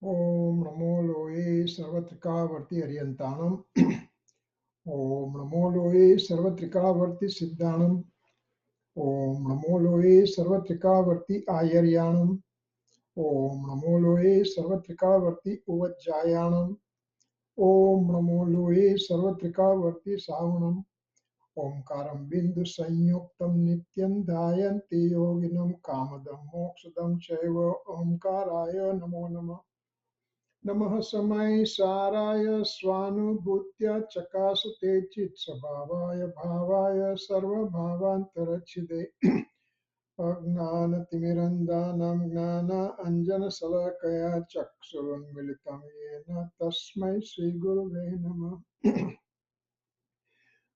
Om Namo Loe Sarvatrikavarti Ariyantanam. Om Namo Loe Sarvatrikavarti Siddhanam. Om Namo Loe Sarvatrikavarti Ayaryanam. Om Namo Loe Sarvatrikavarti Uvajjayanam. Om Namo Loe Sarvatrikavarti Savanam. Omkaram Bindu Sanyuktam Nityam Dhayanti Yoginam Kamadam Moksadam Chaiva Omkaraya Namo Namah. Namaha Samai Saraya Swanubhutya Chakasate Chit Sabhavaya Bhavaya Sarva Bhavantarachide Agnanatimirandanam Gnana Anjana Salakaya Chaksurun Militam Yena Tasmai Sri Guruve Namah.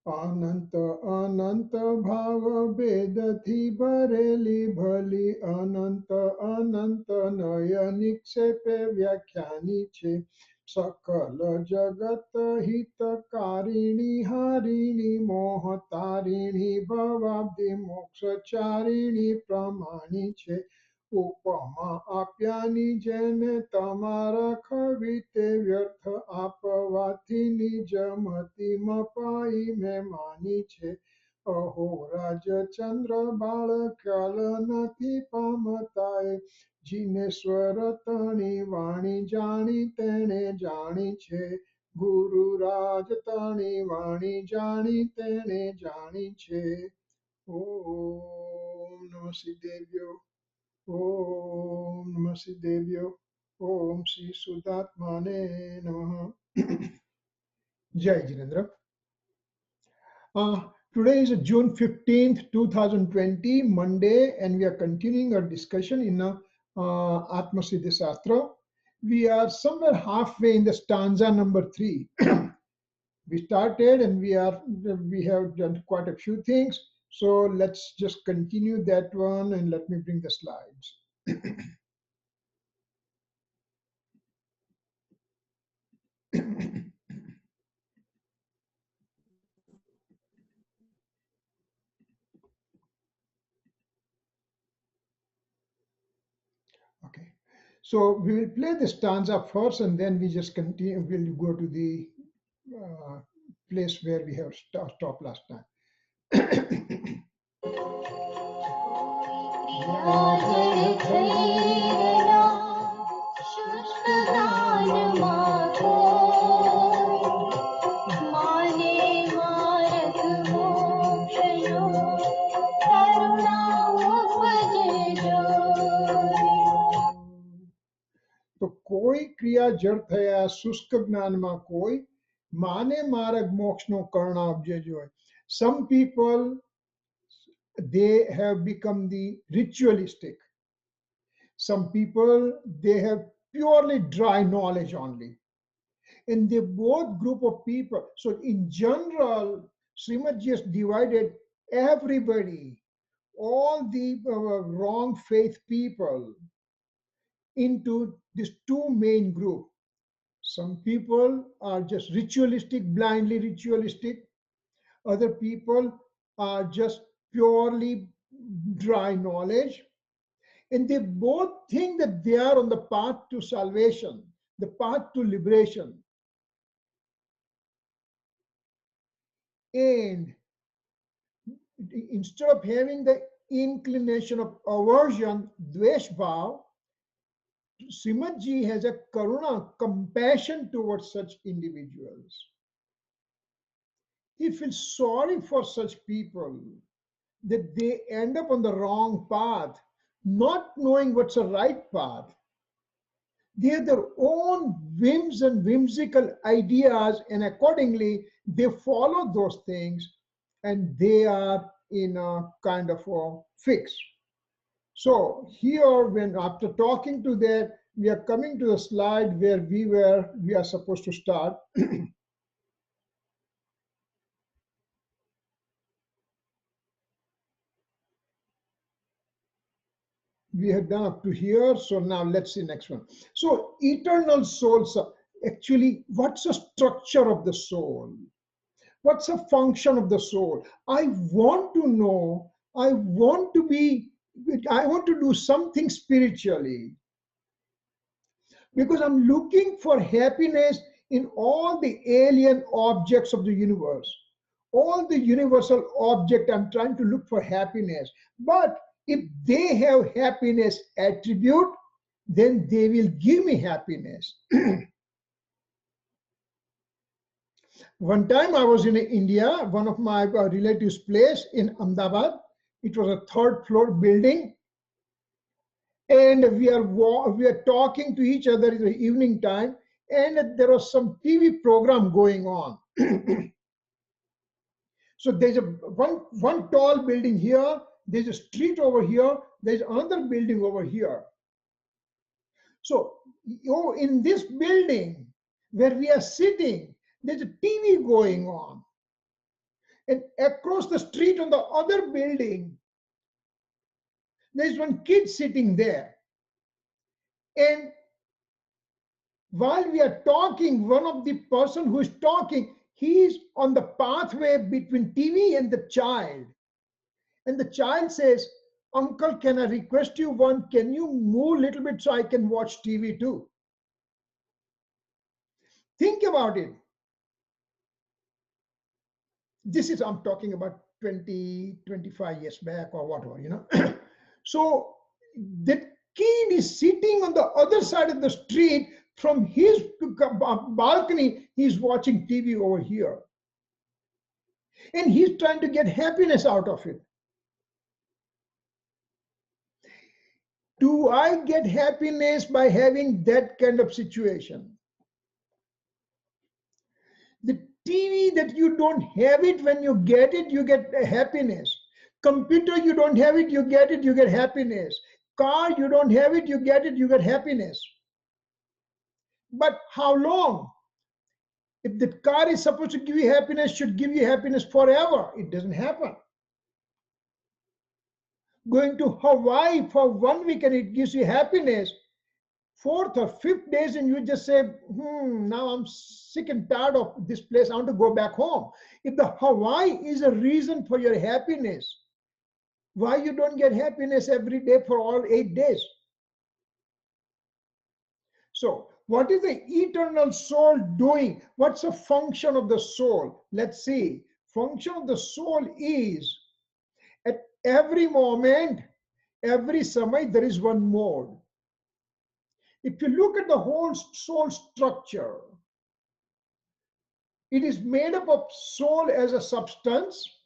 Ananta Ananta Bhava Bedati Bareli Bhali Ananta Ananta Naya Niksepe Vyakhyani Che Sakala Jagata Hita Karini Harini Mohatarini Bhavabdi Moksha Charini Pramani Che Upama Apyani Jene Tamara Kavite Vyartha Apavati Nijamati Mapai Memani Che Aho Raja Chandra Bala Kalanati Pamataye Jineswara Tani Vani Jani Tene Jani Che Guru Raj Tani Vani Jani Tene Jani Che Om Namasidevyo Om Namasidevyo Om Sri Sudatmane Namaha. Jai Jinendra. Today is June 15th, 2020, Monday, and we are continuing our discussion in Atmasiddhi Shastra. We are somewhere halfway in the stanza number 3. We started and we have done quite a few things. So let's just continue that one and let me bring the slides. Okay, so we will play the stanza first and then we just continue. We'll go to the place where we have stopped last time. तो कोई क्रिया जड़ थया शुष्क ज्ञान में कोई माने मार्ग मोक्ष नो करना उपजे जो है. Some people, they have become the ritualistic. Some people, they have purely dry knowledge only. And they both group of people. So in general, Srimad just divided everybody, all the wrong faith people, into these two main groups. Some people are just ritualistic, blindly ritualistic. Other people are just purely dry knowledge. And they both think that they are on the path to salvation, the path to liberation. And instead of having the inclination of aversion, dvesh bhav, Srimad Ji has a karuna, compassion towards such individuals. He feels sorry for such people, that they end up on the wrong path, not knowing what's the right path. They have their own whims and whimsical ideas, and accordingly, they follow those things, and they are in a kind of a fix. So here, when after talking to that, we are coming to the slide where we are supposed to start. We have done up to here, so now let's see next one. So eternal souls, actually, what's the structure of the soul? What's the function of the soul? I want to know, I want to do something spiritually. because I'm looking for happiness in all the alien objects of the universe. All the universal object, I'm trying to look for happiness. But if they have happiness attribute, then they will give me happiness. One time I was in India, one of my relatives' place in Ahmedabad. It was a third floor building, and we are talking to each other in the evening time, and there was some TV program going on. So there's one tall building here, there's a street over here, there's another building over here. So in this building where we are sitting, there's a TV going on. And across the street on the other building, there's one kid sitting there. And while we are talking, one of the person who is talking, he is on the pathway between TV and the child. And the child says, "Uncle, can I request you one? Can you move a little bit so I can watch TV too?" Think about it. This is, I'm talking about 20, 25 years back or whatever. So that kid is sitting on the other side of the street. From his balcony, he's watching TV over here. And he's trying to get happiness out of it. Do I get happiness by having that kind of situation? The TV that you don't have it, when you get it, you get happiness. Computer, you don't have it, you get happiness. Car, you don't have it, you get happiness. But how long? If the car is supposed to give you happiness, should give you happiness forever. It doesn't happen. Going to Hawaii for 1 week and it gives you happiness. 4th or 5th days and you just say, now I'm sick and tired of this place, I want to go back home. If the Hawaii is a reason for your happiness, why you don't get happiness every day for all 8 days? So what is the eternal soul doing? What's the function of the soul? Let's see. Function of the soul is, at every moment, every samay, there is one mode. If you look at the whole soul structure, it is made up of soul as a substance,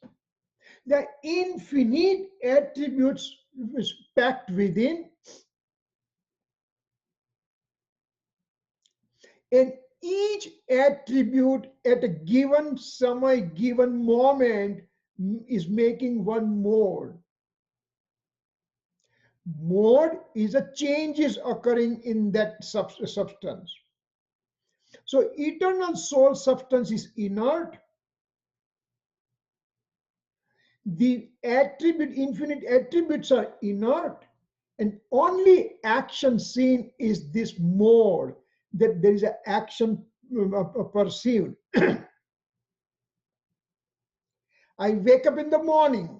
the infinite attributes is packed within, and each attribute at a given samay, given moment is making one mode. Mode is a changes occurring in that substance. So eternal soul substance is inert. The attribute, infinite attributes are inert, and only action seen is this mode, that there is an action perceived. I wake up in the morning,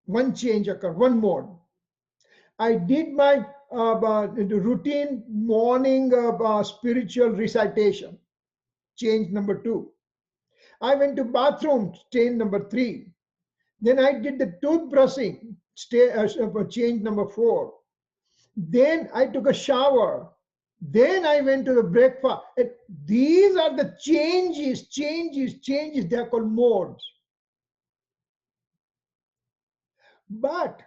one change occur, one mode. I did my routine morning spiritual recitation, change number 2. I went to bathroom, change number 3. Then I did the toothbrushing, change number 4. Then I took a shower. Then I went to the breakfast. And these are the changes. They are called modes. But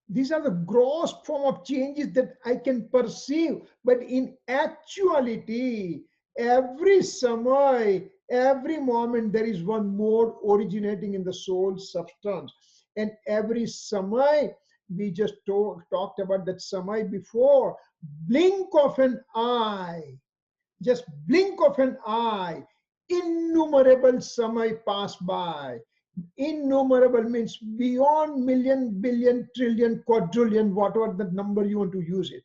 these are the gross form of changes that I can perceive. But in actuality, every samay, every moment, there is one mode originating in the soul substance. And every samay, we just talked about that samay before, blink of an eye, just blink of an eye, innumerable samay pass by. Innumerable means beyond million, billion, trillion, quadrillion, whatever the number you want to use it.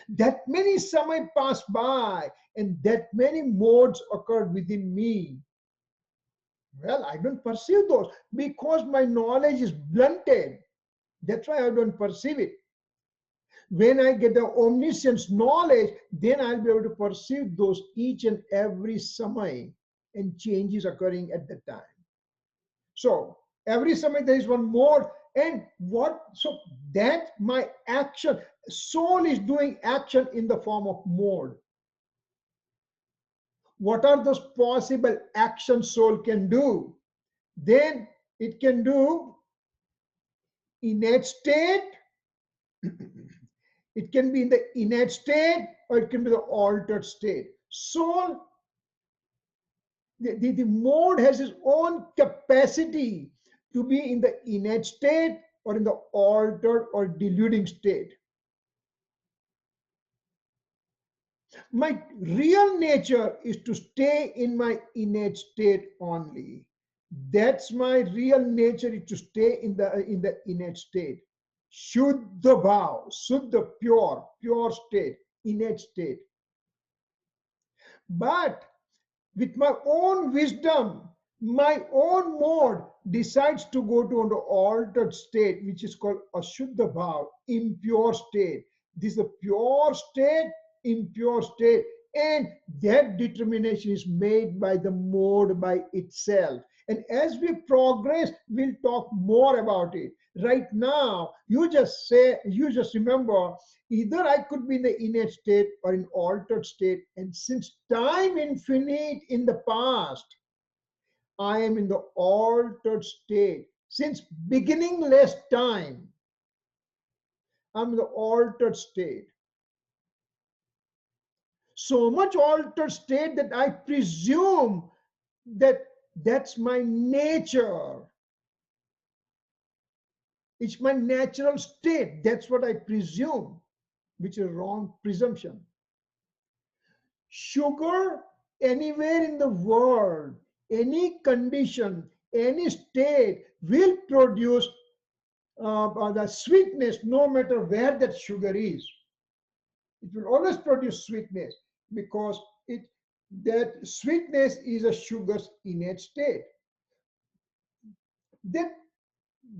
That many samay pass by and that many modes occurred within me. Well, I don't perceive those because my knowledge is blunted. That's why I don't perceive it. When I get the omniscience knowledge, then I'll be able to perceive those each and every samay and changes occurring at that time. So every samay there is one mode, and what? So that my action, soul is doing action in the form of mode. What are those possible actions soul can do? Then it can do innate state. It can be in the innate state or it can be the altered state. Soul, the mode has its own capacity to be in the innate state or in the altered or deluding state. My real nature is to stay in my innate state only. That's my real nature, is to stay in the innate state. Shuddha bhav, Shuddha, pure state, innate state. But with my own wisdom, my own mode decides to go to an altered state, which is called Ashuddha bhav, impure state. This is a pure state, impure state, and that determination is made by the mode by itself. And as we progress, we'll talk more about it. Right now, you just remember, either I could be in the innate state or in altered state, and since time infinite in the past, I am in the altered state. Since beginningless time, I'm in the altered state. So much altered state that I presume that that's my nature. It's my natural state. That's what I presume, which is wrong presumption. Sugar, anywhere in the world, any condition, any state will produce the sweetness no matter where that sugar is. It will always produce sweetness because that sweetness is a sugar's innate state. That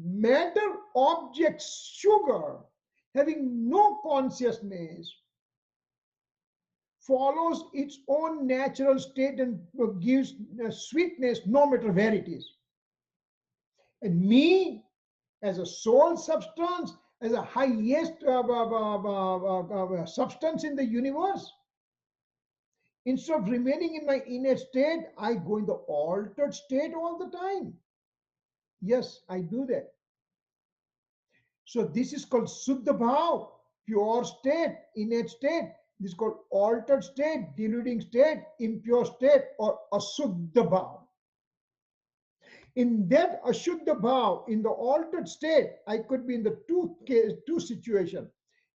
matter object sugar, having no consciousness, follows its own natural state and gives sweetness no matter where it is. And me, as a soul substance, as a highest substance in the universe, instead of remaining in my innate state, I go in the altered state all the time. Yes, I do that. So this is called Suddha Bhav, pure state, innate state. This is called altered state, deluding state, impure state, or Asuddha Bhav. In that Ashuddha Bhav, in the altered state, I could be in the two situations.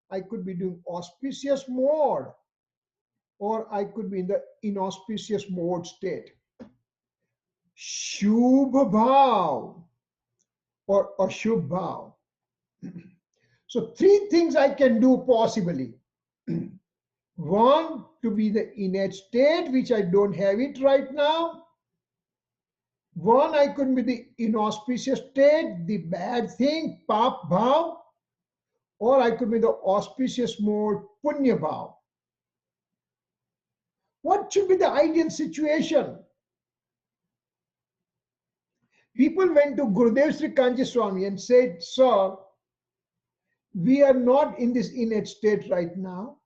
I could be doing auspicious mode, or I could be in the inauspicious mode state. Shubha Bhav or Ashubha Bhav. So three things I can do possibly. One, to be the innate state, which I don't have it right now. One, I could be the inauspicious state, the bad thing, pap bhav, or I could be the auspicious mode, punya bhav. What should be the ideal situation? People went to Gurudev Sri Kanji Swami and said, "Sir, we are not in this innate state right now.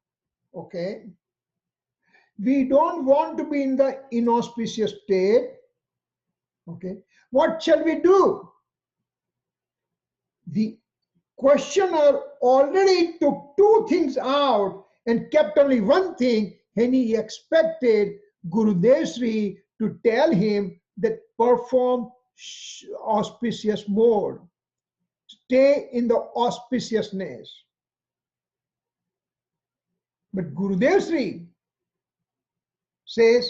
Okay. We don't want to be in the inauspicious state. Okay. What shall we do?" The questioner already took two things out and kept only one thing, and he expected Gurudev Sri to tell him that perform auspicious mode. Stay in the auspiciousness. But Gurudev Sri says,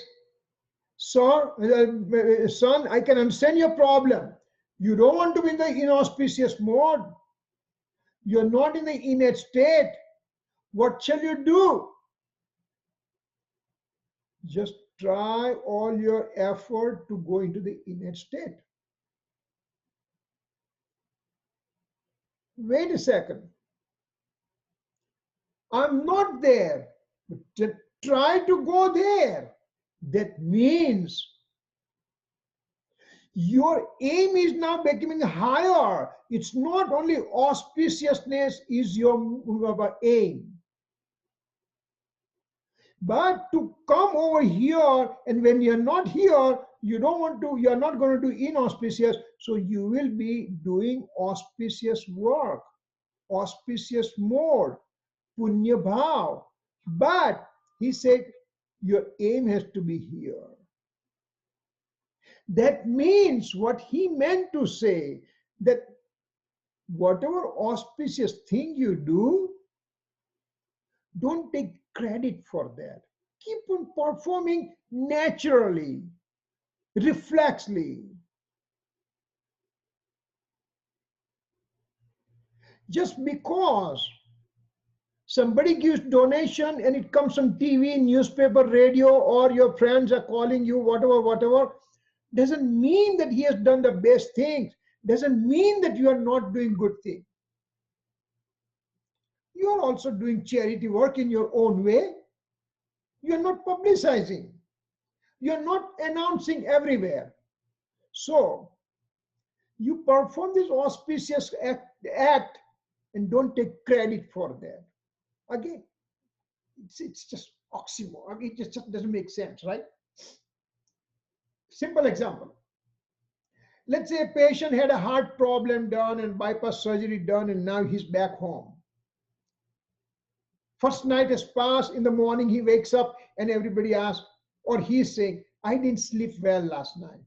son, I can understand your problem. You don't want to be in the inauspicious mode. You're not in the innate state. What shall you do? Just try all your effort to go into the innate state. Wait a second. I'm not there. But try to go there. That means your aim is now becoming higher. It's not only auspiciousness is your aim, but to come over here, and when you're not here, you're not going to do inauspicious, so you will be doing auspicious work, auspicious mode, punya bhav. But he said your aim has to be here. That means what he meant to say, that whatever auspicious thing you do, don't take credit for that. Keep on performing naturally, reflexly. Just because somebody gives donation and it comes on TV, newspaper, radio, or your friends are calling you, whatever, doesn't mean that he has done the best things. Doesn't mean that you are not doing good things. You are also doing charity work in your own way. You are not publicizing. You are not announcing everywhere. So you perform this auspicious act and don't take credit for that. Again, it's just oxymoron. It just doesn't make sense, right? Simple example. Let's say a patient had a heart problem done and bypass surgery done, and now he's back home. First night has passed. In the morning, he wakes up and everybody asks, or he's saying, I didn't sleep well last night.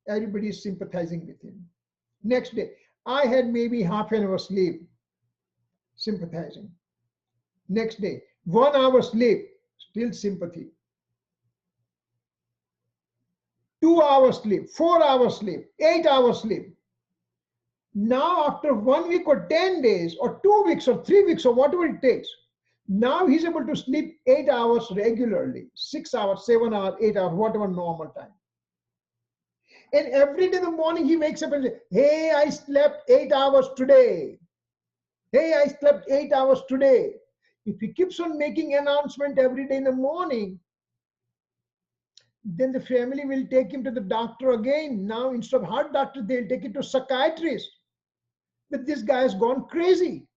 Everybody is sympathizing with him. Next day, I had maybe half an hour sleep, sympathizing. Next day, 1 hour sleep, still sympathy. 2 hours sleep, 4 hours sleep, 8 hours sleep. Now, after 1 week or 10 days or 2 weeks or 3 weeks or whatever it takes, now he's able to sleep 8 hours regularly, 6 hours, 7 hours, 8 hours, whatever normal time. And every day in the morning he wakes up and says, hey, I slept 8 hours today. Hey, I slept 8 hours today. If he keeps on making announcement every day in the morning, then the family will take him to the doctor again. Now, instead of heart doctor, they'll take him to psychiatrist. But this guy has gone crazy.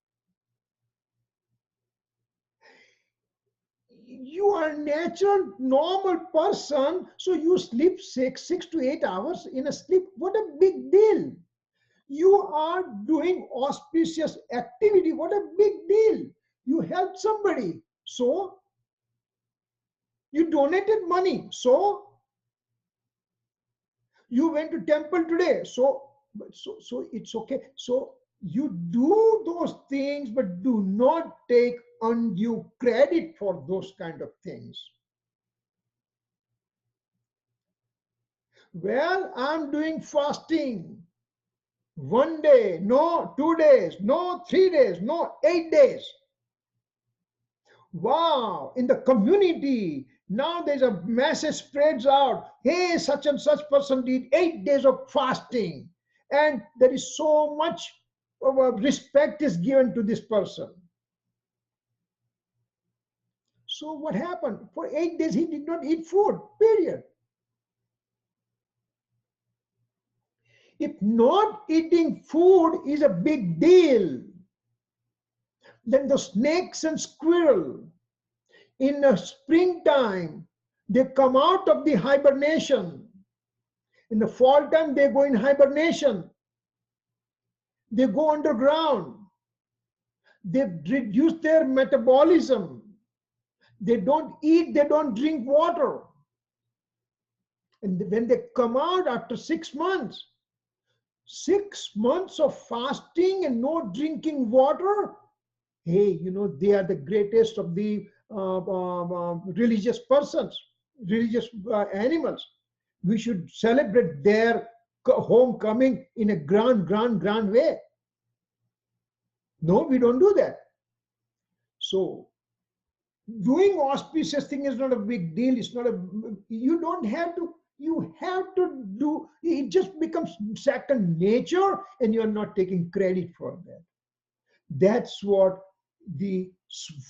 You are a natural, normal person, so you sleep 6 to 8 hours in a sleep. What a big deal. You are doing auspicious activity. What a big deal. You helped somebody. So, you donated money. So, you went to temple today. So it's okay. So, you do those things, but do not take undue credit for those kind of things. Well, I'm doing fasting. 1 day, no, 2 days, no, 3 days, no, 8 days. Wow, in the community, now there's a message spreads out. Hey, such and such person did 8 days of fasting. And there is so much respect is given to this person. So what happened? For 8 days, he did not eat food, period. If not eating food is a big deal, then the snakes and squirrel in the springtime, they come out of the hibernation. In the fall time, they go in hibernation. They go underground. They reduce their metabolism. They don't eat, they don't drink water. And when they come out after 6 months, 6 months of fasting and no drinking water, hey, they are the greatest of the religious persons, religious animals. We should celebrate their homecoming in a grand way. No, we don't do that. So, doing auspicious thing is not a big deal. It's not you don't have to, you have to do, it just becomes second nature and you're not taking credit for that. That's what the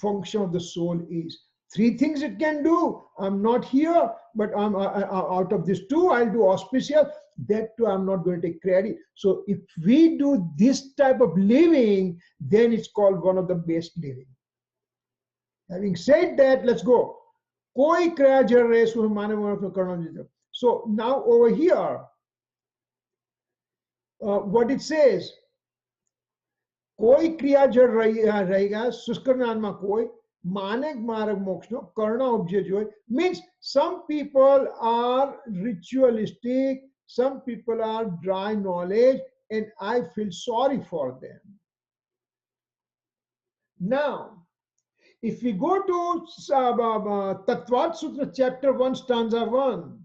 function of the soul is. Three things it can do. I'm not here, but I'm out of this two, I'll do auspicious. That too, I'm not going to take credit. So if we do this type of living, then it's called one of the best living. Having said that, let's go. Koi kriya jar rahe so mane karna. So now over here, what it says, कोई क्रिया जड़ रहेगा शुष्क ज्ञान में कोई मानक मार्ग मोक्ष करना उपजे जो means some people are ritualistic, some people are dry knowledge, and I feel sorry for them. Now, if we go to Tattvat Sutra chapter 1 stanza 1,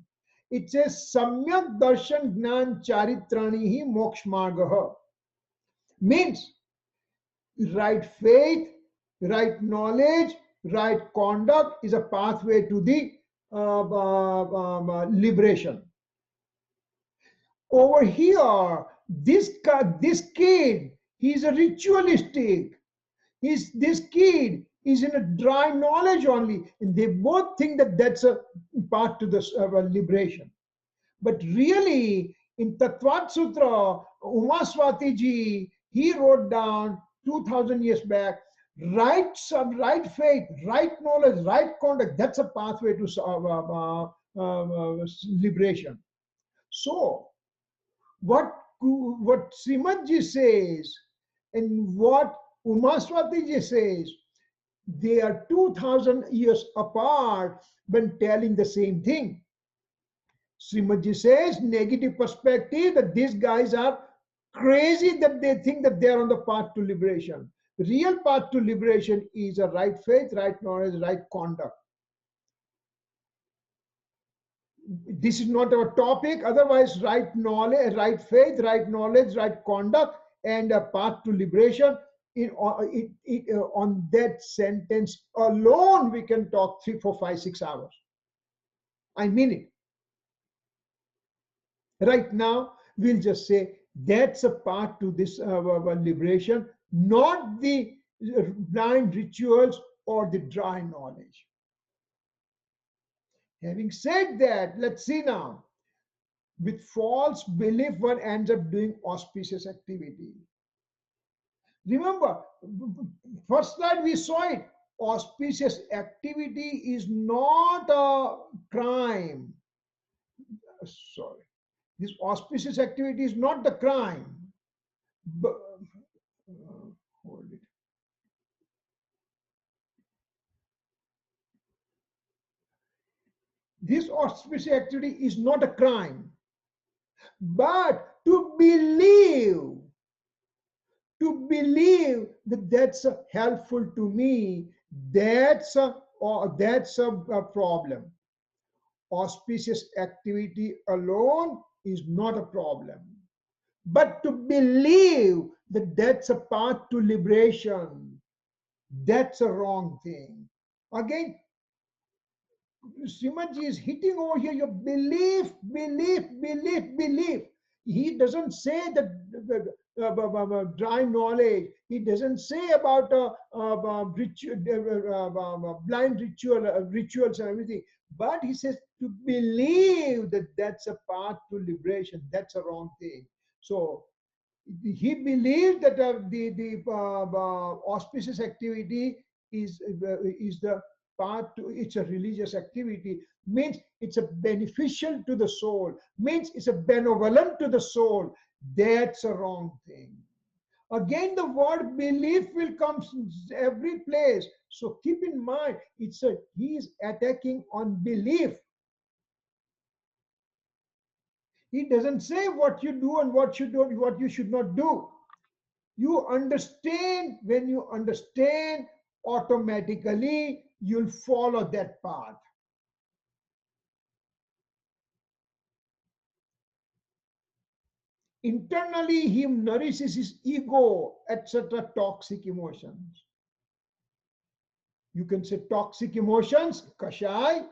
it says Samyak darshan jnana charitrani hi moksha margah, means right faith, right knowledge, right conduct is a pathway to the liberation. Over here, this kid, he's a ritualistic. This kid is in a dry knowledge only, and they both think that that's a path to the liberation. But really, in Tattvat Sutra, Umaswati ji, he wrote down 2000 years back, right faith, right knowledge, right conduct, that's a pathway to liberation. So, what Srimad ji says and what Umaswati ji says, they are 2000 years apart when telling the same thing. Srimad ji says, negative perspective, that these guys are crazy, that they think that they are on the path to liberation. The real path to liberation is a right faith, right knowledge, right conduct. This is not our topic. Otherwise, right knowledge, right faith, right knowledge, right conduct, and a path to liberation. On that sentence alone, we can talk 3, 4, 5, 6 hours. I mean it. Right now, we'll just say that's a path to this liberation, not the blind rituals or the dry knowledge. Having said that, let's see now. With false belief, one ends up doing auspicious activity. Remember, first slide we saw it. Auspicious activity is not a crime. Sorry. This auspicious activity is not the crime. But, hold it. This auspicious activity is not a crime. But to believe that that's helpful to me, that's a problem. Auspicious activity alone is not a problem. But to believe that that's a path to liberation, that's a wrong thing. Again, Srimadji is hitting over here your belief. He doesn't say that dry knowledge. He doesn't say about blind rituals and everything. But he says to believe that that's a path to liberation. That's a wrong thing. So he believed that the auspicious activity is the path to, it's a religious activity, means it's a beneficial to the soul, means it's a benevolent to the soul. That's a wrong thing. Again, the word belief will come every place. So keep in mind, he is attacking on belief. He doesn't say what you do and what you don't, what you should not do. You understand. When you understand, automatically you'll follow that path. Internally, he nourishes his ego, etc. Toxic emotions. You can say toxic emotions, kashai,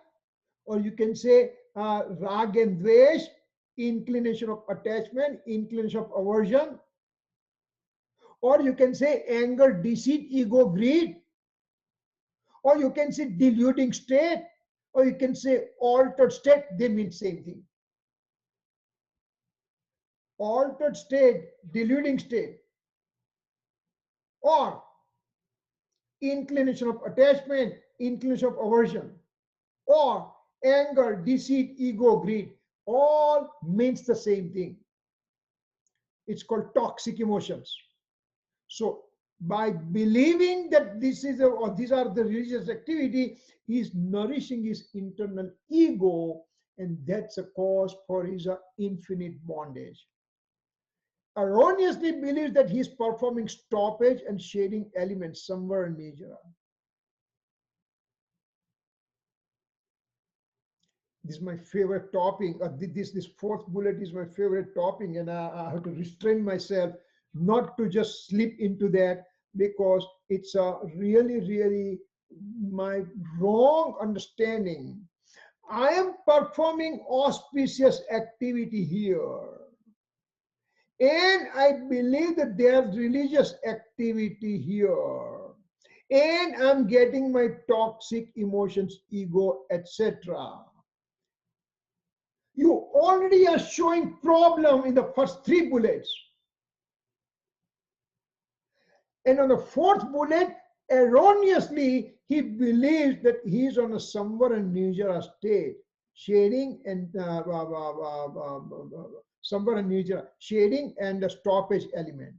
or you can say rag and dvesh, inclination of attachment, inclination of aversion, or you can say anger, deceit, ego, greed, or you can say deluding state, or you can say altered state. They mean same thing. Altered state, deluding state, or inclination of attachment, inclination of aversion, or anger, deceit, ego, greed, all means the same thing. It's called toxic emotions. So by believing that this is or these are the religious activity, he is nourishing his internal ego, and that's a cause for his infinite bondage. Erroneously believes that he is performing stoppage and shading elements somewhere in nature. This is my favorite topic. This fourth bullet is my favorite topic, and I have to restrain myself not to just slip into that, because it's a really my wrong understanding. I am performing auspicious activity here, and I believe that there's religious activity here, and I'm getting my toxic emotions, ego, etc. You already are showing problem in the first three bullets. And on the fourth bullet, erroneously, he believes that he is on a samvara nijara state, shading and samvara nijara, shading and a stoppage element.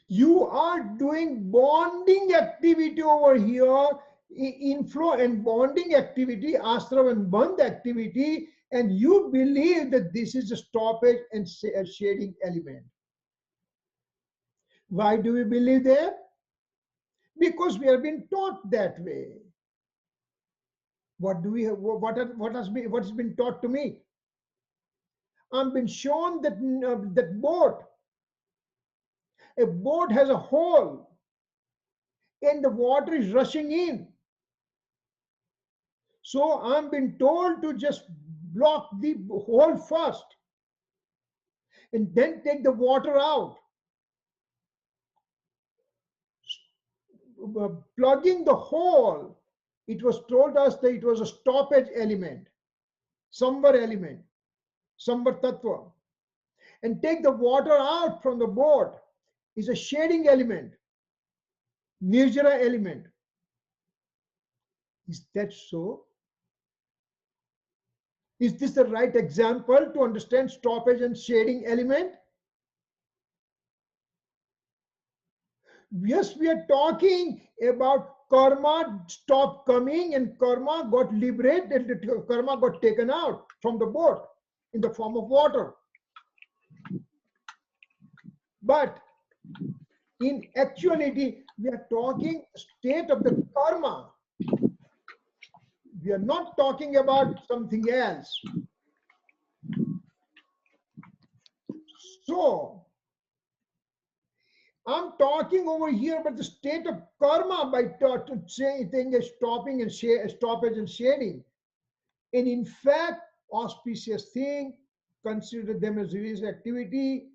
You are doing bonding activity over here, inflow and bonding activity, ashram and bandh activity, and you believe that this is a stoppage and shading element. Why do we believe that? Because we have been taught that way. What do we have? What has been taught to me? I've been shown that a boat has a hole, and the water is rushing in. So I'm been told to just block the hole first and then take the water out. Plugging the hole, it was told us that it was a stoppage element, samvar element, samvar tattva. And take the water out from the boat is a shading element, nirjara element. Is that so? Is this the right example to understand stoppage and shading element? Yes, we are talking about karma stopped coming and karma got liberated, karma got taken out from the boat in the form of water. But in actuality, we are talking state of the karma. We are not talking about something else. So, I'm talking over here about the state of karma by saying stopping and stoppage and shading. And in fact, auspicious thing, consider them as religious activity,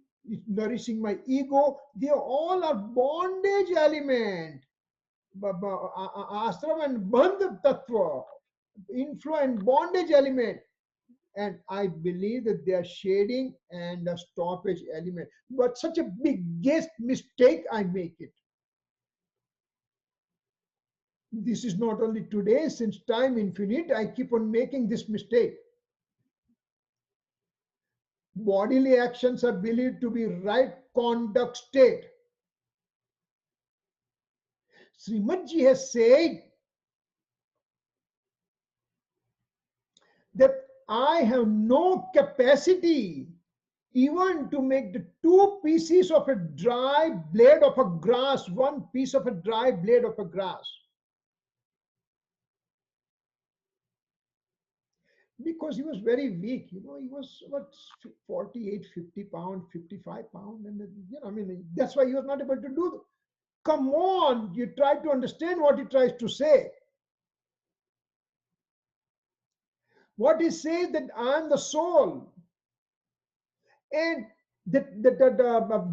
nourishing my ego. They all are bondage element. Ashram and bandh tattva, inflow and bondage element. And I believe that they are shading and a stoppage element. But such a biggest mistake I make it. This is not only today, since time infinite, I keep on making this mistake. Bodily actions are believed to be right conduct state. Srimadji has said that I have no capacity even to make the two pieces of a dry blade of a grass, one piece of a dry blade of a grass. Because he was very weak, he was what, 48, 50 pound, 55 pound, and I mean, that's why he was not able to do. Come on, you try to understand what he tries to say. What he says that I am the soul, And the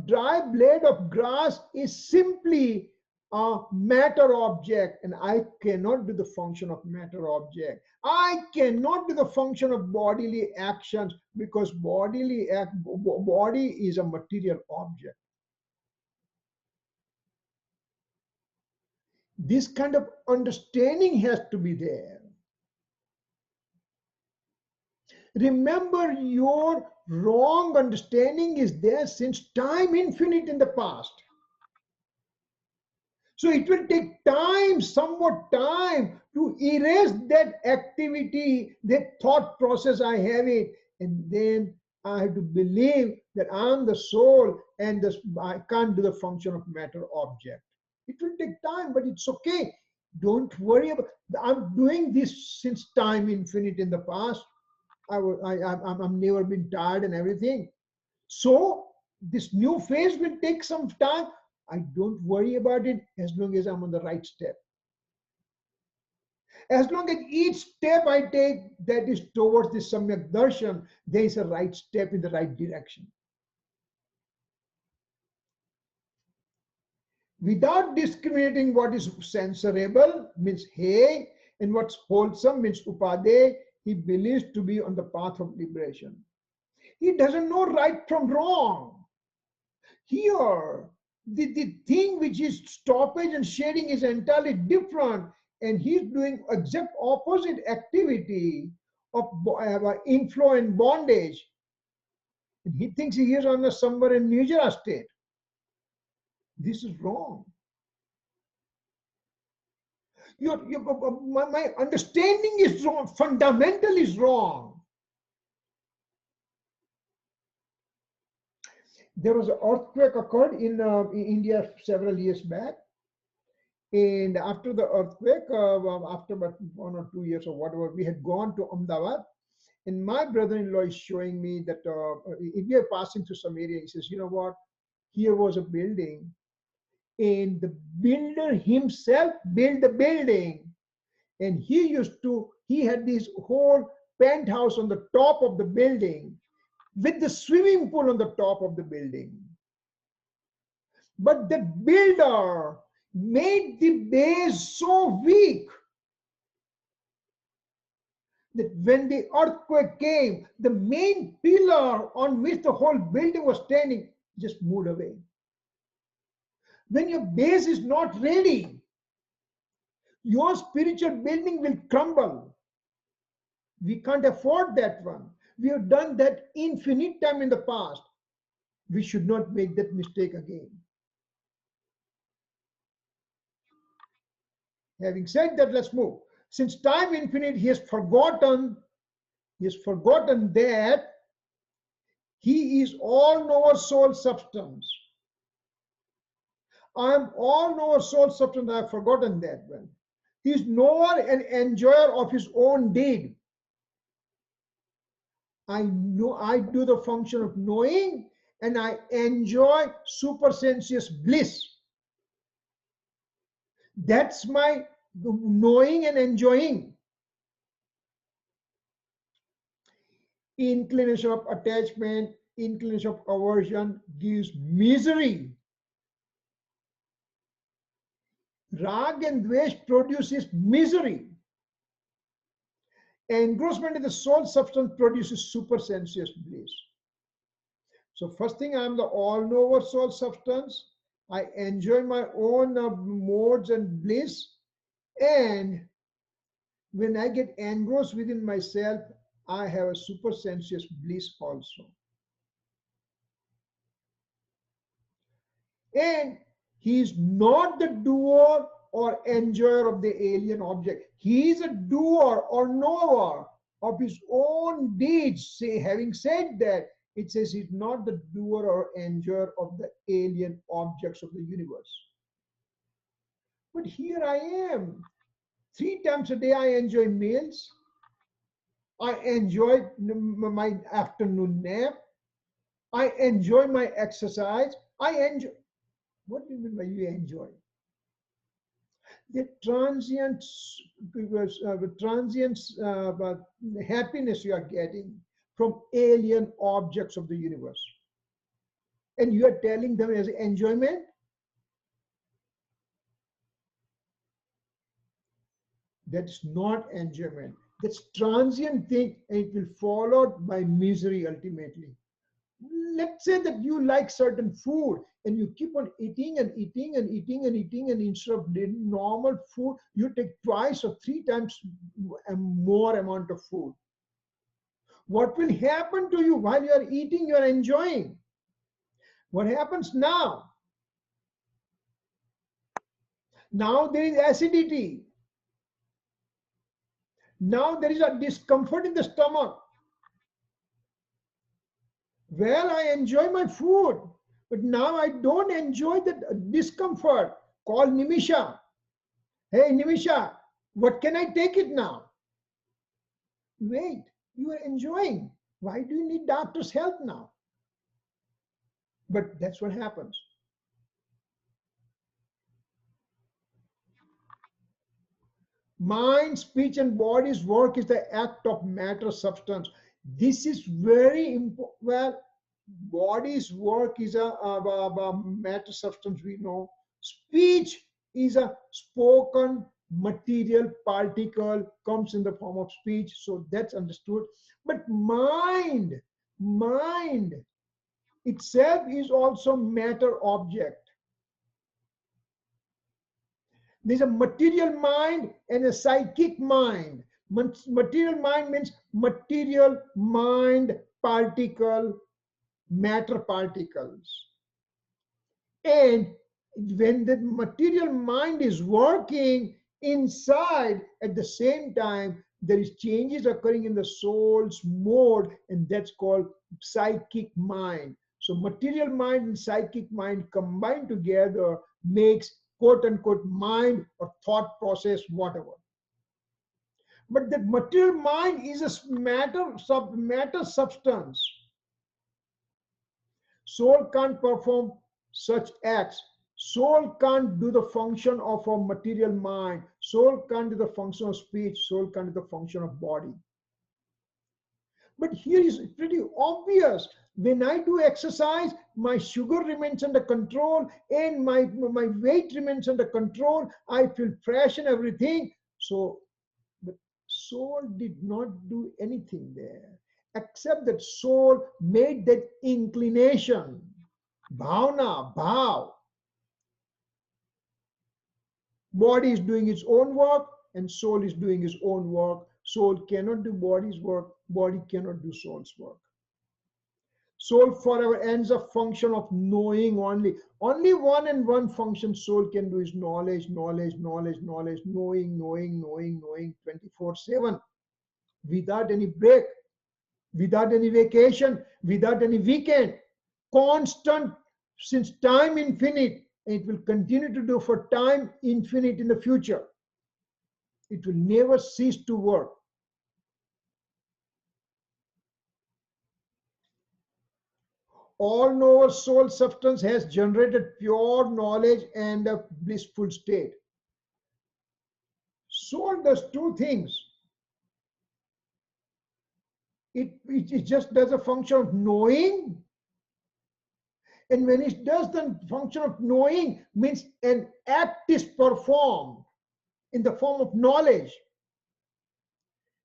dry blade of grass is simply a matter object, and I cannot do the function of matter object. I cannot do the function of bodily actions because body is a material object. This kind of understanding has to be there. Remember, your wrong understanding is there since time infinite in the past. So it will take time, somewhat time, to erase that activity, that thought process I have it, and then I have to believe that I'm the soul and this, I can't do the function of matter object. It will take time, but it's okay. Don't worry about. I'm doing this since time infinite in the past. I'm never been tired and everything. So this new phase will take some time. I don't worry about it as long as I'm on the right step. As long as each step I take that is towards the Samyak Darshan, there is a right step in the right direction. Without discriminating what is censorable means hey, and what's wholesome means upade, he believes to be on the path of liberation. He doesn't know right from wrong. Here, the thing which is stoppage and shedding is entirely different, and he's doing exact opposite activity of inflow and bondage. And he thinks he is on a somewhere in Nijara state. This is wrong. My understanding is wrong, fundamental is wrong. There was an earthquake occurred in India several years back. And after the earthquake, after about 1 or 2 years or whatever, we had gone to Ahmedabad. And my brother-in-law is showing me that if we are passing through some area, he says, you know what? Here was a building, and the builder himself built the building. And he had this whole penthouse on the top of the building with the swimming pool on the top of the building. But the builder made the base so weak that when the earthquake came, the main pillar on which the whole building was standing just moved away. When your base is not ready, your spiritual building will crumble. We can't afford that one. We have done that infinite time in the past. We should not make that mistake again. Having said that, let's move. Since time infinite, he has forgotten that he is all knower soul substance. I am all knower soul substance. I have forgotten that one. He is knower and enjoyer of his own deed. I know I do the function of knowing, and I enjoy supersensuous bliss. That's my knowing and enjoying. Inclination of attachment, inclination of aversion gives misery. Rag and dvesh produces misery. Engrossment in the soul substance produces supersensuous bliss. So first thing, I am the all-knower soul substance. I enjoy my own modes and bliss. And when I get engrossed within myself, I have a supersensuous bliss also. And he is not the doer or enjoyer of the alien object. He is a doer or knower of his own deeds. Say, having said that, it says he's not the doer or enjoyer of the alien objects of the universe. But here I am. 3 times a day I enjoy meals. I enjoy my afternoon nap. I enjoy my exercise. I enjoy. What do you mean by you enjoy? The transient happiness you are getting from alien objects of the universe. And you are telling them as enjoyment? That's not enjoyment. That's transient thing, and it will followed by misery ultimately. Let's say that you like certain food and you keep on eating and eating and eating and eating, and instead of normal food, you take twice or three times more amount of food. What will happen to you while you are eating? You are enjoying. What happens now? Now there is acidity. Now there is a discomfort in the stomach. Well, I enjoy my food, but now I don't enjoy the discomfort. Call Nimisha. Hey, Nimisha, what can I take it now? Wait, you are enjoying. Why do you need doctor's help now? But that's what happens. Mind, speech, and body's work is the act of matter substance. This is very important. Well, body's work is a matter substance, we know. Speech is a spoken material particle, comes in the form of speech, so that's understood. But mind itself is also matter object. There's a material mind and a psychic mind. Material mind means material mind particle, matter particles. And when the material mind is working inside, at the same time, there is changes occurring in the soul's mode, and that's called psychic mind. So material mind and psychic mind combined together makes quote unquote mind or thought process, whatever. But that material mind is a matter substance. Soul can't perform such acts. Soul can't do the function of a material mind. Soul can't do the function of speech. Soul can't do the function of body. But here is pretty obvious. When I do exercise, my sugar remains under control and my weight remains under control. I feel fresh and everything. So, but soul did not do anything there, except that soul made that inclination. Bhavna, bhav. Body is doing its own work and soul is doing its own work. Soul cannot do body's work, body cannot do soul's work. Soul forever ends a function of knowing only. Only one and one function soul can do is knowledge, knowledge, knowledge, knowledge, knowing, knowing, knowing, knowing 24/7 without any break, without any vacation, without any weekend. Constant since time infinite. And it will continue to do for time infinite in the future. It will never cease to work. All knower soul substance has generated pure knowledge and a blissful state. Soul does two things. It just does a function of knowing. And when it does the function of knowing, means an act is performed in the form of knowledge.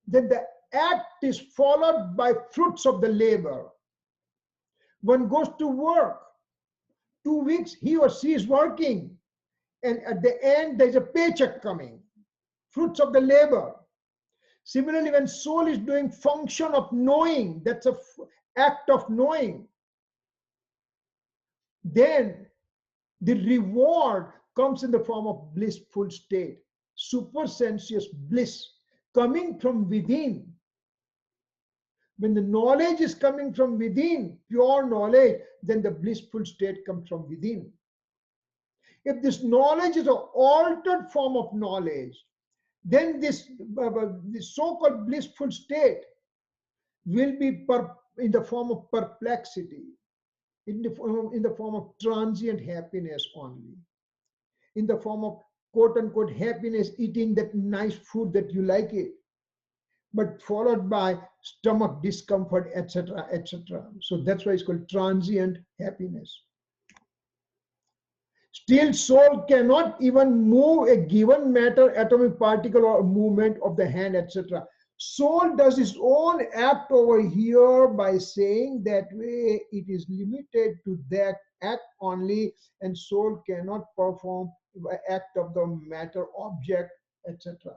Then the act is followed by fruits of the labor. One goes to work. 2 weeks he or she is working. And at the end, there's a paycheck coming. Fruits of the labor. Similarly, when soul is doing function of knowing, that's an act of knowing. Then the reward comes in the form of blissful state, supersensuous bliss coming from within. When the knowledge is coming from within, pure knowledge, then the blissful state comes from within. If this knowledge is an altered form of knowledge, then this so-called blissful state will be in the form of perplexity, in the form of transient happiness only, in the form of quote unquote happiness, eating that nice food that you like it. but followed by stomach discomfort, etc., etc. So that's why it's called transient happiness. Still, soul cannot even move a given matter, atomic particle, or movement of the hand, etc. Soul does its own act over here by saying that way it is limited to that act only, and soul cannot perform the act of the matter object, etc.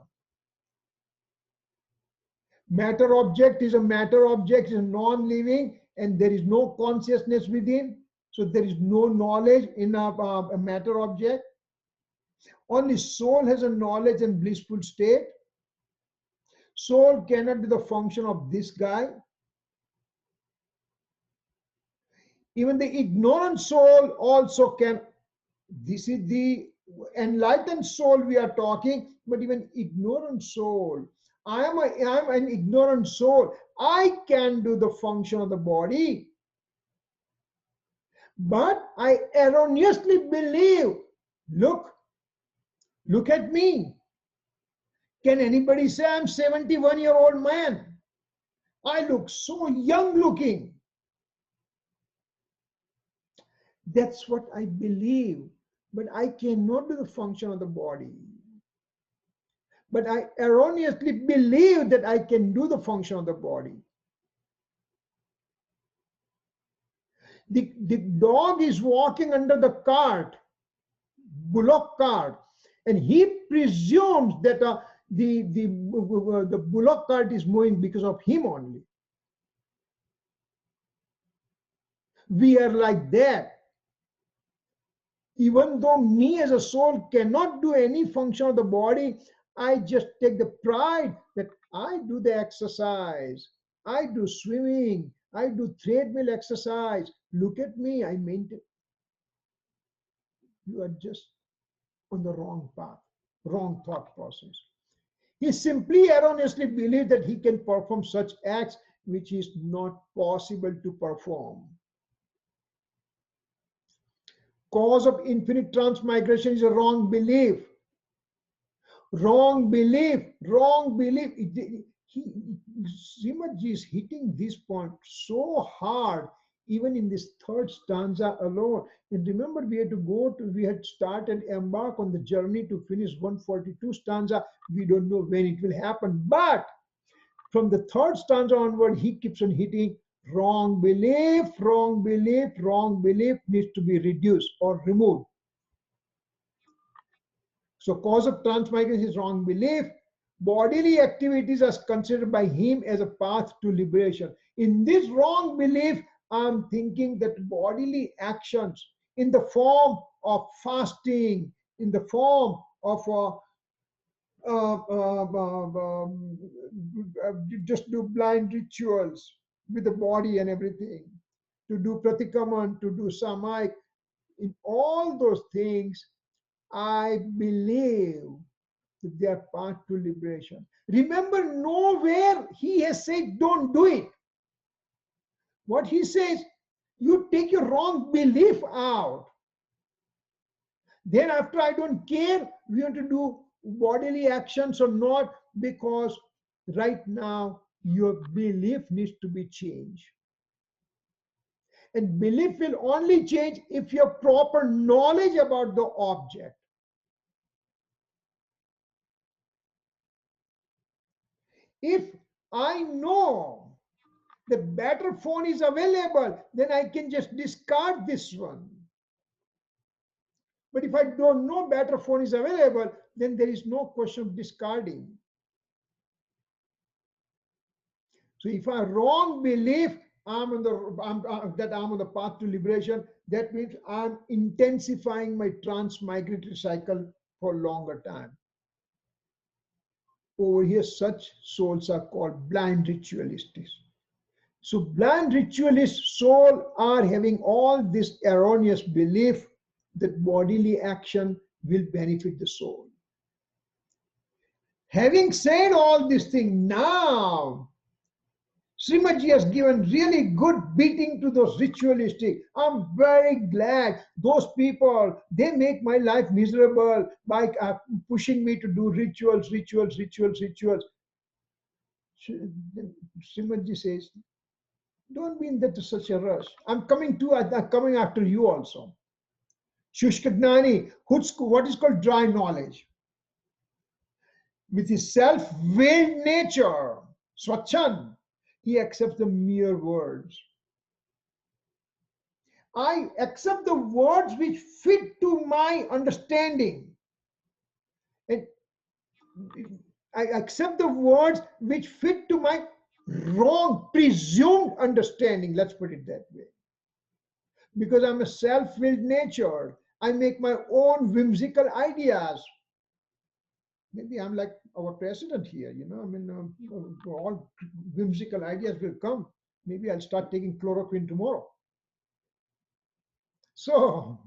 Matter object is a matter object, is non-living, and there is no consciousness within. So there is no knowledge in a matter object. Only soul has a knowledge and blissful state. Soul cannot do the function of this guy. Even the ignorant soul also can. This is the enlightened soul we are talking, but even ignorant soul. I am an ignorant soul. I can do the function of the body, but I erroneously believe, look at me. Can anybody say I'm 71-year-old man? I look so young looking. That's what I believe, but I cannot do the function of the body. But I erroneously believe that I can do the function of the body. The dog is walking under the cart, bullock cart, and he presumes that the bullock cart is moving because of him only. We are like that. Even though me as a soul cannot do any function of the body, I just take the pride that I do the exercise. I do swimming. I do treadmill exercise. Look at me. I maintain. You are just on the wrong path, wrong thought process. He simply erroneously believes that he can perform such acts which is not possible to perform. Cause of infinite transmigration is a wrong belief. Wrong belief, wrong belief. Srimadji is hitting this point so hard, even in this third stanza alone. And remember, we had started, embark on the journey to finish 142 stanza. We don't know when it will happen, but from the third stanza onward, he keeps on hitting wrong belief, wrong belief, wrong belief needs to be reduced or removed. So cause of transmigration is wrong belief. Bodily activities are considered by him as a path to liberation. In this wrong belief, I'm thinking that bodily actions in the form of fasting, in the form of just do blind rituals with the body and everything, to do pratikaman, to do samaik, in all those things, I believe that they are path to liberation. Remember, nowhere he has said don't do it. What he says, you take your wrong belief out. Then after, I don't care we want to do bodily actions or not, because right now your belief needs to be changed. And belief will only change if you have proper knowledge about the object. If I know the better phone is available, then I can just discard this one. But if I don't know better phone is available, then there is no question of discarding. So if I wrong belief I'm on the path to liberation, that means I'm intensifying my transmigratory cycle for longer time. Over here, such souls are called blind ritualists. So blind ritualist soul are having all this erroneous belief that bodily action will benefit the soul. Having said all these things, now Srimadji has given really good beating to those ritualistic. I'm very glad those people, they make my life miserable by pushing me to do rituals. Srimadji says, don't be in that such a rush. I'm coming after you also. Shushkagnani, what is called dry knowledge. With his self-willed nature, Swachan, he accepts the mere words. I accept the words which fit to my understanding. And I accept the words which fit to my wrong, presumed understanding. Let's put it that way. Because I'm a self-willed nature. I make my own whimsical ideas. Maybe I'm like our president here, you know. I mean, all whimsical ideas will come. Maybe I'll start taking chloroquine tomorrow. So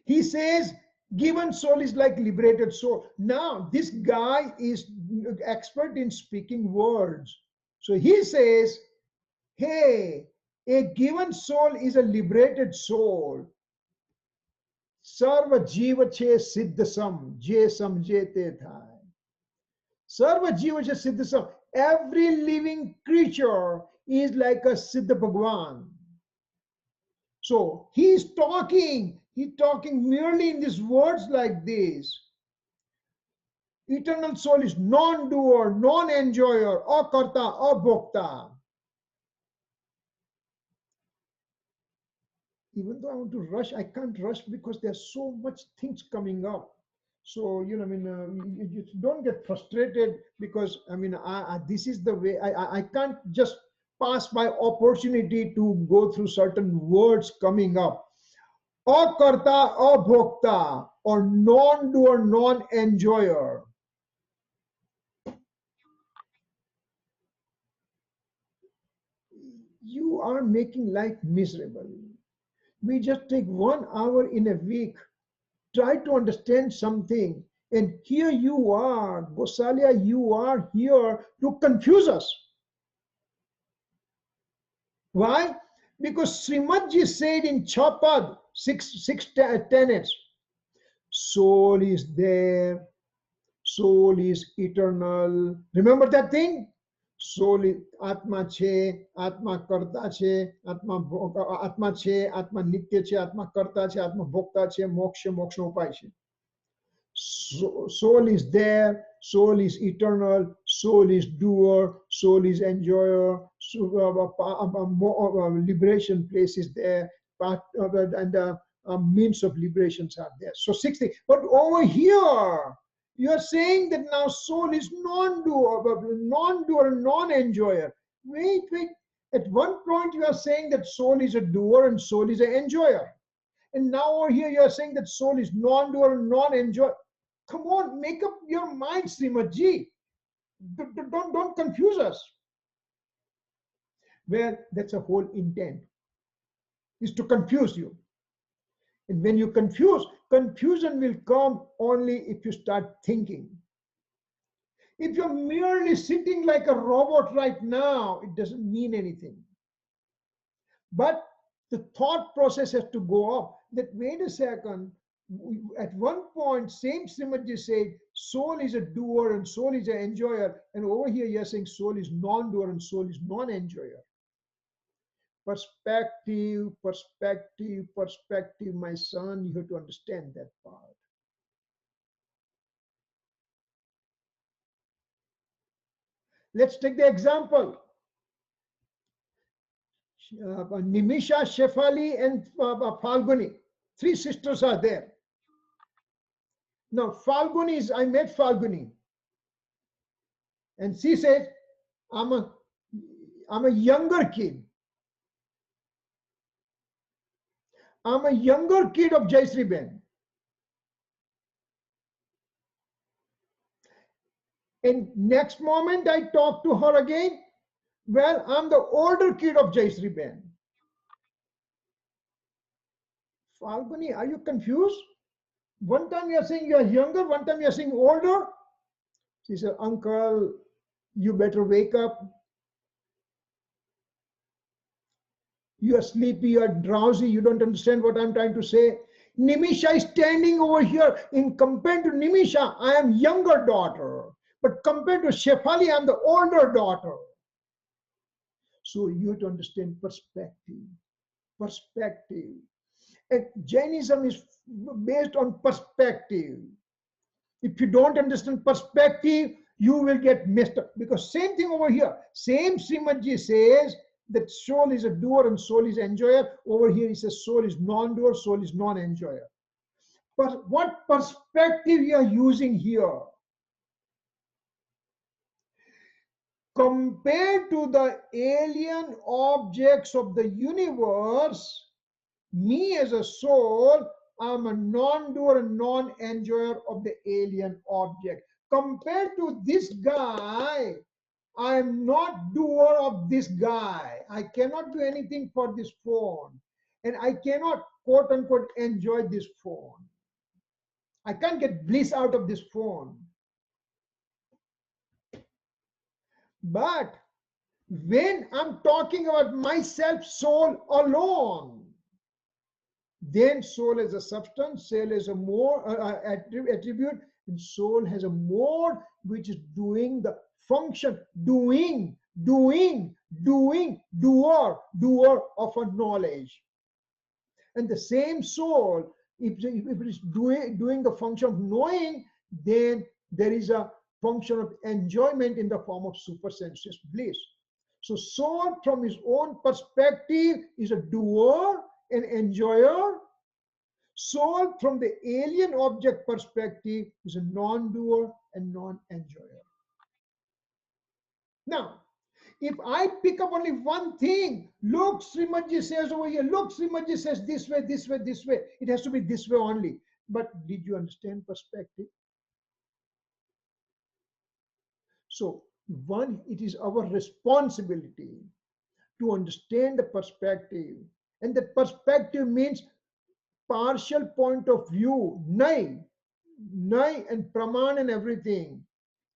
he says, given soul is like liberated soul. Now, this guy is expert in speaking words. So he says, hey, a given soul is a liberated soul. Sarva jiva che siddhasam, je samjete thai. Sarva jiva che siddhasam. Every living creature is like a Siddha Bhagwan. So he's talking merely in these words like this. Eternal soul is non-doer, non-enjoyer, akarta, abhokta. Even though I want to rush, I can't rush because there's so much things coming up. So, you know, I mean, you don't get frustrated because, I mean, this is the way, I can't just pass by opportunity to go through certain words coming up. Akarta, abhokta, or non-doer, non-enjoyer. You are making life miserable. We just take 1 hour in a week, try to understand something, and here you are, Gosalia, you are here to confuse us. Why? Because Srimadji said in Chapad, six tenets, soul is there, soul is eternal. Remember that thing? Soul is Atma che, Atma karta che, Atma che, Atma nitya che, Atma karta che, Atma bhokta che, moksha, moksha upaya che. Soul is there, soul is eternal, soul is doer, soul is enjoyer, liberation place is there, and means of liberations are there. So 60. But over here, you are saying that now soul is non-doer, non-enjoyer. Wait. At one point you are saying that soul is a doer and soul is an enjoyer. And now over here you are saying that soul is non-doer and non-enjoyer. Come on, make up your mind, Srimadji. Don't confuse us. Well, that's a whole intent, is to confuse you. And when you confuse, confusion will come only if you start thinking. If you're merely sitting like a robot right now, it doesn't mean anything. But the thought process has to go up. That, wait a second, at one point, same Srimadji said, soul is a doer and soul is an enjoyer. And over here, you're saying soul is non-doer and soul is non-enjoyer. Perspective, my son, you have to understand that part. Let's take the example. Nimisha, Shefali, and Falguni. 3 sisters are there. Now, I met Falguni. And she said, I'm a younger kid. I'm a younger kid of Jaysri Ben. And next moment I talk to her again. Well, I'm the older kid of Jaysri Ben. Falguni, are you confused? One time you are saying you are younger, one time you are saying older. She said, uncle, you better wake up. You are sleepy, you are drowsy, you don't understand what I'm trying to say. Nimisha is standing over here. In compared to Nimisha, I am younger daughter. But compared to Shefali, I'm the older daughter. So you have to understand perspective. Perspective. And Jainism is based on perspective. If you don't understand perspective, you will get messed up. Because same thing over here. Same Srimadji says that soul is a doer and soul is enjoyer. Over here he says soul is non-doer, soul is non-enjoyer. But what perspective you are using here? Compared to the alien objects of the universe, me as a soul, I'm a non-doer and non-enjoyer of the alien object. Compared to this guy, I am not doer of this guy. I cannot do anything for this phone. And I cannot, quote unquote, enjoy this phone. I can't get bliss out of this phone. But when I'm talking about myself, soul alone, then soul as a substance, soul as a attribute, and soul has a mode which is doing the function, doer of a knowledge. And the same soul, if it is doing the function of knowing, then there is a function of enjoyment in the form of supersensuous bliss. So soul from his own perspective is a doer, an enjoyer. Soul from the alien object perspective is a non-doer and non-enjoyer. Now, if I pick up only one thing, look, Srimadji says over here, look, Srimadji says this way, this way, this way. It has to be this way only. But did you understand perspective? So, one, it is our responsibility to understand the perspective. And that perspective means partial point of view, nai and praman and everything,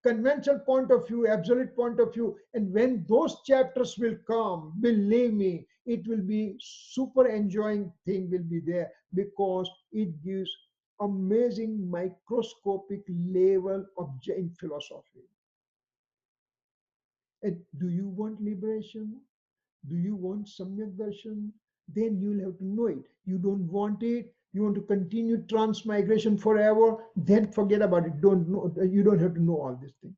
conventional point of view, absolute point of view. And when those chapters will come, believe me, it will be super enjoying thing will be there, because it gives amazing microscopic level of Jain philosophy. And do you want liberation? Do you want Samyak Darshan? Then you'll have to know it. You don't want it, you want to continue transmigration forever, then forget about it. You don't have to know all these things.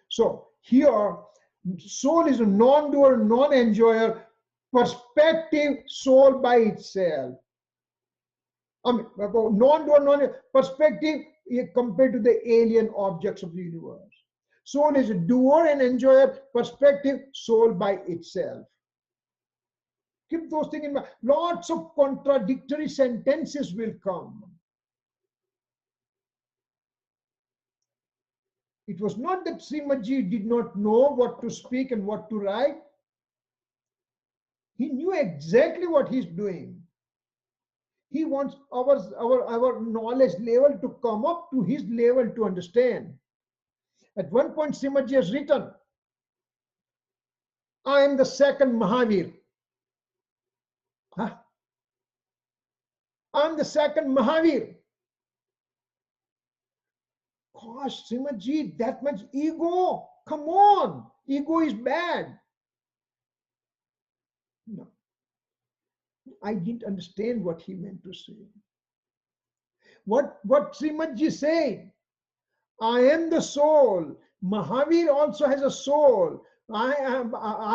So here, soul is a non-doer, non-enjoyer, perspective, soul by itself. I mean, non-doer, perspective compared to the alien objects of the universe. Soul is a doer and enjoyer, perspective, soul by itself. Keep those things in mind. Lots of contradictory sentences will come. It was not that Srimadji did not know what to speak and what to write. He knew exactly what he's doing. He wants our knowledge level to come up to his level to understand. At one point, Srimadji has written, I am the second Mahavir. Huh? I'm the second Mahavir. Gosh, Srimadji, that much ego. Come on. Ego is bad. No. I didn't understand what he meant to say. What Srimadji said, I am the soul. Mahavir also has a soul. I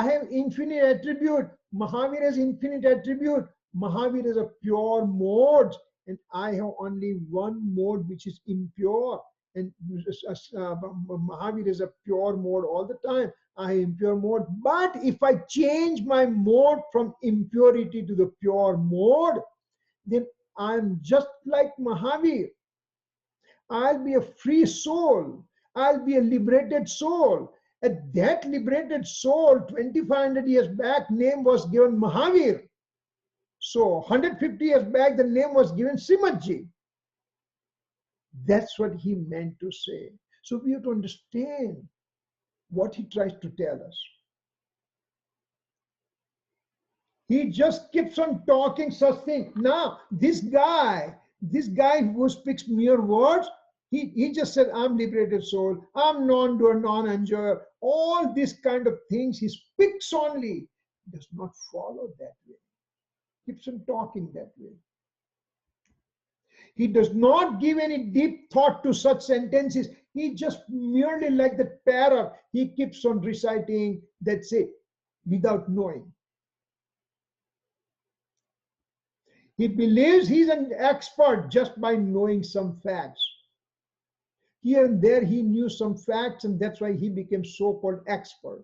have infinite attribute. Mahavir has infinite attribute. Mahavir is a pure mode, and I have only one mode which is impure. And Mahavir is a pure mode all the time. I am impure mode. But if I change my mode from impurity to the pure mode, then I am just like Mahavir. I'll be a free soul. I'll be a liberated soul. And that liberated soul, 2500 years back, name was given Mahavir. So 150 years back, the name was given Srimadji. That's what he meant to say. So we have to understand what he tries to tell us. He just keeps on talking such things. Now, this guy who speaks mere words, He just said, I'm liberated soul, I'm non-doer, non-enjoyer. All these kind of things he speaks only, does not follow that way. Keeps on talking that way. He does not give any deep thought to such sentences. He just merely like the parrot, he keeps on reciting, that's it, without knowing. He believes he's an expert just by knowing some facts. Here and there he knew some facts, and that's why he became so-called expert.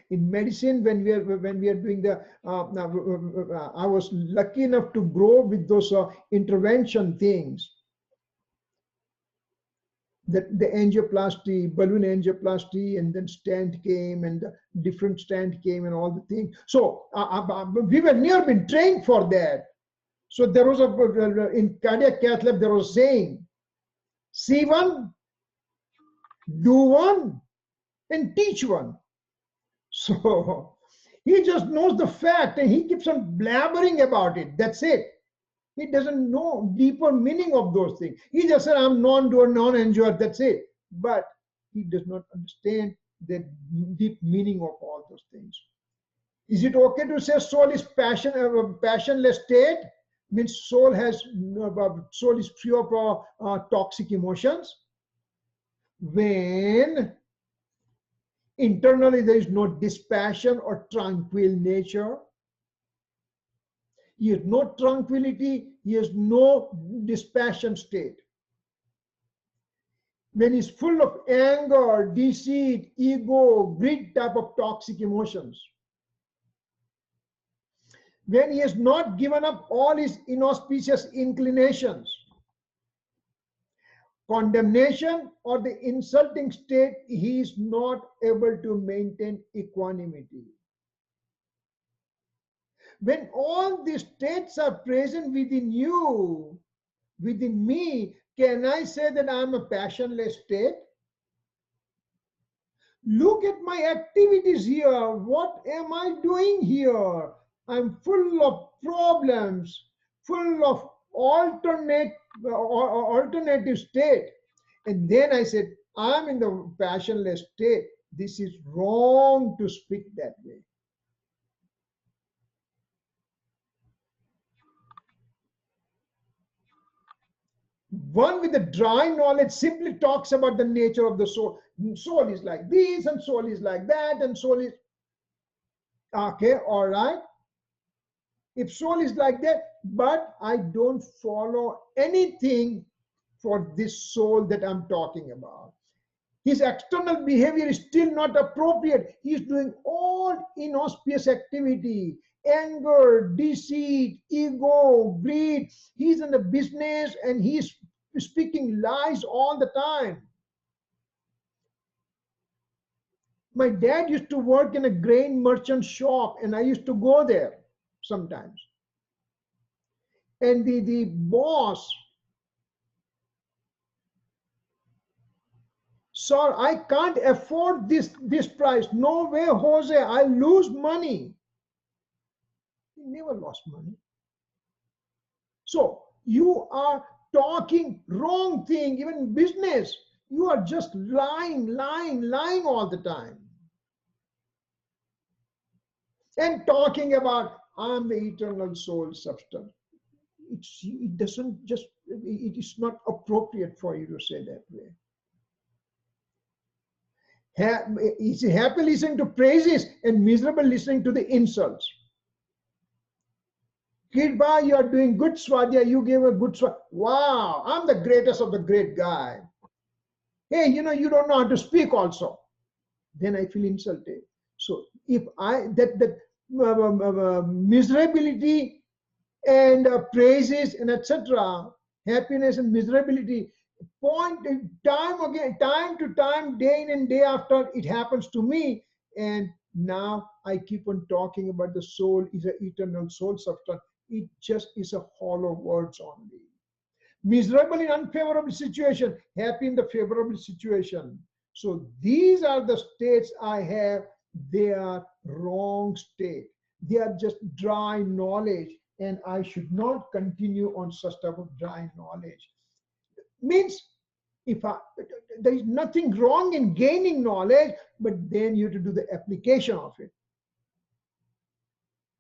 In medicine, when we are doing the, I was lucky enough to grow with those intervention things. The angioplasty, balloon angioplasty, and then stent came, and the different stent came, and all the things. So we were near been trained for that. So there was in cardiac cath lab, there was a saying, see one, do one, and teach one. So he just knows the fact and he keeps on blabbering about it. That's it. He doesn't know deeper meaning of those things. He just said, I'm non-doer, non-enjoyer, that's it. But he does not understand the deep meaning of all those things. Is it okay to say soul is passionless state? Means soul is free of toxic emotions. When internally there is no dispassion or tranquil nature. He has no tranquility, he has no dispassion state. When he's full of anger, deceit, ego, greed type of toxic emotions. When he has not given up all his inauspicious inclinations. Condemnation or the insulting state, he is not able to maintain equanimity. When all these states are present within you, within me, can I say that I'm a passionless state? Look at my activities here. What am I doing here? I'm full of problems, full of alternative state. And then I said, I'm in the passionless state. This is wrong to speak that way. One with a dry knowledge simply talks about the nature of the soul. Soul is like this, and soul is like that, and soul is... Okay, all right. If soul is like that, but I don't follow anything for this soul that I'm talking about. His external behavior is still not appropriate. He's doing all inauspicious activity, anger, deceit, ego, greed. He's in the business and he's speaking lies all the time. My dad used to work in a grain merchant shop and I used to go there sometimes. And the boss, sir, I can't afford this price. No way, Jose, I lose money. He never lost money. So you are talking wrong thing, even in business. You are just lying all the time. And talking about, I'm the eternal soul substance. It doesn't just, it is not appropriate for you to say that way. Is happy listening to praises and miserable listening to the insults. Kirit, you are doing good Swadhay, you gave a good Swadhay. Wow, I'm the greatest of the great guy. Hey, you know, you don't know how to speak also. Then I feel insulted. So if miserability and praises and etc., happiness and miserability, time to time, day in and day after, it happens to me. And now I keep on talking about the soul is an eternal soul substance. It just is a hollow words only. Miserable in unfavorable situation, happy in the favorable situation. So these are the states I have. They are wrong state. They are just dry knowledge. and I should not continue on such type of dry knowledge. Means if there is nothing wrong in gaining knowledge, but then you have to do the application of it.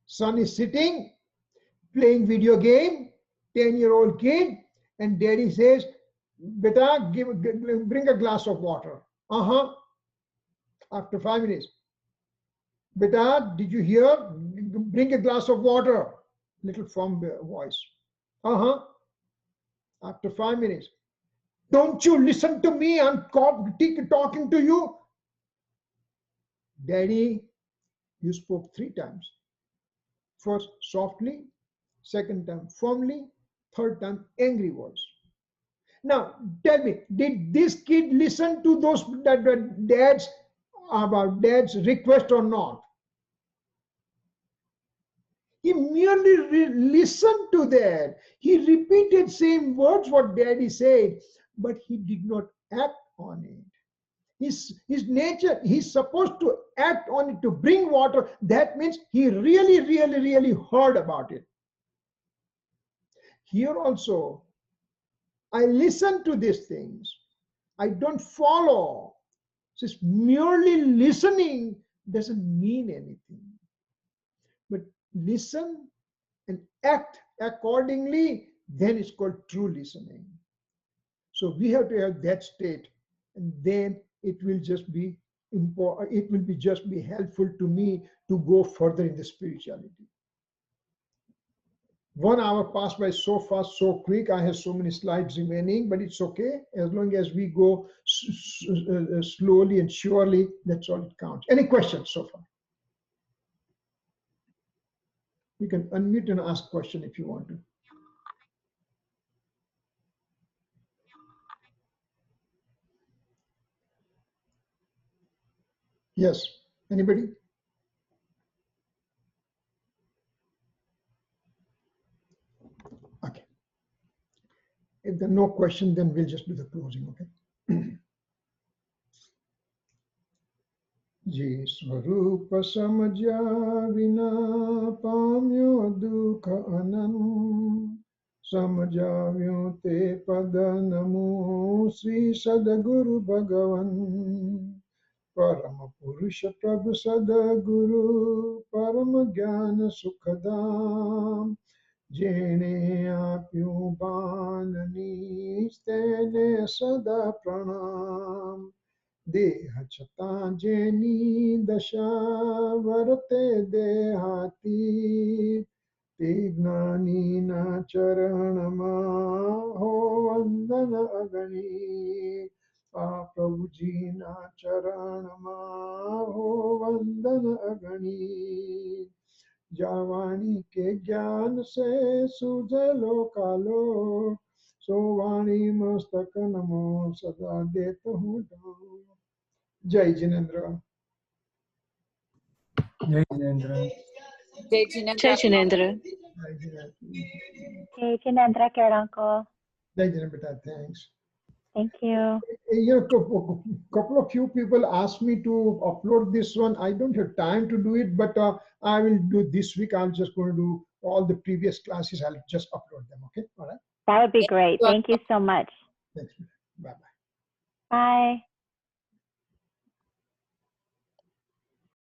Son is sitting, playing video game, 10-year-old kid, and daddy says, beta, bring a glass of water. After 5 minutes, beta, did you hear? Bring a glass of water. Little firm voice. After 5 minutes, don't you listen to me? I'm talking to you. Daddy, you spoke 3 times. First, softly. Second time, firmly. Third time, angry voice. Now, tell me, did this kid listen to those dad's request or not? He merely listened to that. He repeated same words what daddy said, but he did not act on it. His nature, he's supposed to act on it to bring water. That means he really heard about it. Here also, I listen to these things. I don't follow. Just merely listening doesn't mean anything. But listen and act accordingly, then it's called true listening. So we have to have that state, and then it will just be important. It will just be helpful to me to go further in the spirituality. 1 hour passed by so fast, so quick. I have so many slides remaining, but it's okay. As long as we go slowly and surely, that's all it counts. Any questions so far? You can unmute and ask question if you want to. Yes, anybody? Okay. If there are no question, then we'll just do the closing, okay? जी स्वरूप समझा बिना पाम्यो दुख अनंत समझाव्यो ते पद नमो श्री सदगुरु भगवन परम पुरुष प्रभु सदगुरु परम ज्ञान सुखदाम जेने आप्યું બાનની તેને સદા પ્રણામ દેહ છતાં જેની દશા વર્તે દેહાતી તે જ્ઞાનીના ચરણમાં હો વંદન અગણી આ પ્રભુજીના ચરણમાં હો વંદન અગણી जावाणी के ज्ञान से सुझलो कालो सोवाणी मस्तक नमो सदा देत हूँ जय जिनेन्द्र जय जिनेन्द्र जय जिनेन्द्र जय जिनेन्द्र Jai Jinendra Keranko. जय जिनेन्द्र बेटा thanks Thank you. You know, couple of few people asked me to upload this one. I don't have time to do it, but I will do this week. I'm just going to do all the previous classes. I'll just upload them. Okay, all right. That would be great. Thank you so much. Thanks. Bye bye. Bye.